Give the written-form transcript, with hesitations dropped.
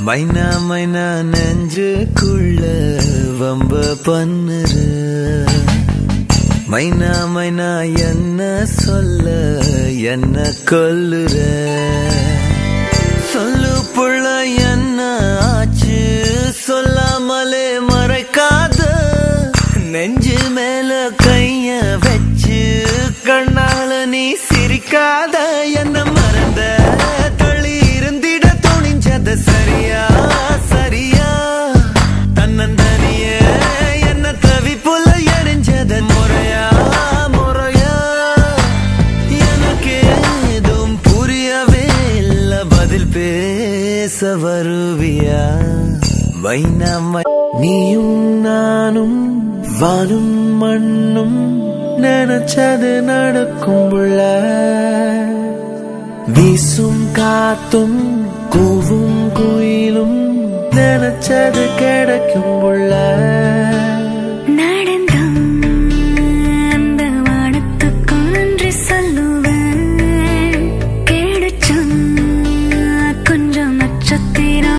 மைனா மைனா நெஞ்சுக்குள்ள வம்ப பண்ணுற மைனா மைனா என்ன சொல்ல என்ன கொல்லுற சொல்லு புள்ள என்ன ஆச்சு சொல்லாமலே மறைக்காத நெஞ்சு மேல கைய வச்சு கண்ணால நீ சிரிக்காத என்ன மறந்த தள்ளி இருந்திட துணிஞ்சத சரியா சரியா தன்னந்தனிய என்ன தவி புல எரிஞ்சத முறையா முறையா எனக்கு ஏதும் புரியவே இல்ல பதில் பேச வருவியா மைனா நீயும் நானும் வானும் மண்ணும் நினைச்சது நடக்கும் புள்ள வீசும் காத்தும் கூவும் குயிலும் நினைச்சது கிடைக்கும்